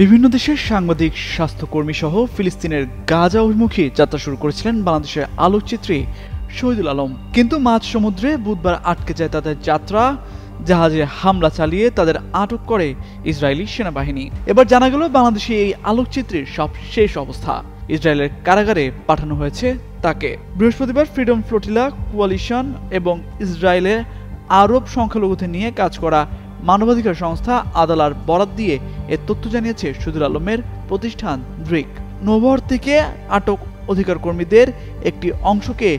বিভিন্ন দেশের সাংবাদিক, স্বাস্থ্যকর্মী সহ ফিলিস্তিনের গাজা অভিমুখী যাত্রা শুরু করেছিলেন বাংলাদেশের আলোকচিত্রী শহীদুল আলম। কিন্তু মাঝ সমুদ্রে বুধবার আটকে যায় তাদের যাত্রা। জাহাজে হামলা চালিয়ে তাদের আটক করে ইসরায়েলি সেনাবাহিনী। এবার জানা গেল বাংলাদেশি এই আলোকচিত্রীর সব শেষ অবস্থা। ইসরায়েলের কারাগারে পাঠানো হয়েছে তাকে। বৃহস্পতিবার ফ্রিডম ফ্লোটিলা কোয়ালিশন এবং ইসরায়েলের আরব সংখ্যালঘুদের নিয়ে কাজ করা মানবাধিকার সংস্থা আদালার বরাত দিয়ে এ তথ্য জানিয়েছে শহীদুল আলমের প্রতিষ্ঠান দ্রিক। নৌবহর থেকে আটক অধিকার কর্মীদের একটি অংশকে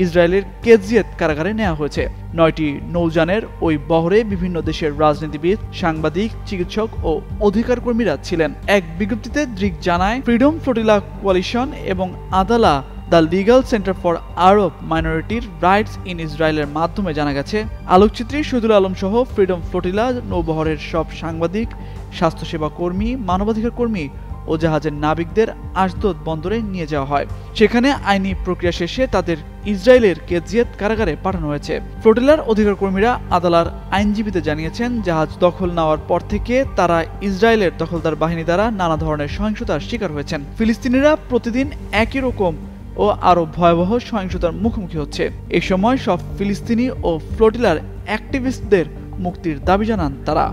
ইসরায়েলের কেজিয়েত কারাগারে নেওয়া হয়েছে। 9টি নৌযানের ওই বহরে বিভিন্ন দেশের রাজনীতিবিদ, সাংবাদিক, চিকিৎসক ও অধিকার কর্মীরা ছিলেন। এক বিজ্ঞপ্তিতে দ্রিক জানায়, ফ্রিডম ফ্লোটিলা কোয়ালিশন এবং Adalah the legal centre for Arab মাইনরিটির রাইটস ইন ইসরায়েলের মাধ্যমে জানা গেছে, আলোকচিত্রী শহীদুল আলম সহ ফ্রিডম ফ্লোটিলা নৌবহরের সব সাংবাদিক, স্বাস্থ্যসেবা কর্মী, মানবাধিকার কর্মী ও জাহাজের নাবিকদের আশদোদ বন্দরে নিয়ে যাওয়া হয়। সেখানে আইনি প্রক্রিয়া শেষে তাদের ইসরায়েলের কেজিয়েত কারাগারে পাঠানো হয়েছে। ফ্লোটিলার অধিকার কর্মীরা আদালার আইনজীবীদের জানিয়েছেন, জাহাজ দখল নেওয়ার পর থেকে তারা ইসরায়েলের দখলদার বাহিনী দ্বারা নানা ধরনের সহিংসতার শিকার হয়েছেন। ফিলিস্তিনিরা প্রতিদিন একই রকম ও আরো ভয়াবহ সহিংসতার মুখোমুখি হচ্ছে। এই সময় সব ফিলিস্তিনি ও ফ্লোটিলার অ্যাক্টিভিস্টদের মুক্তির দাবি জানান তারা।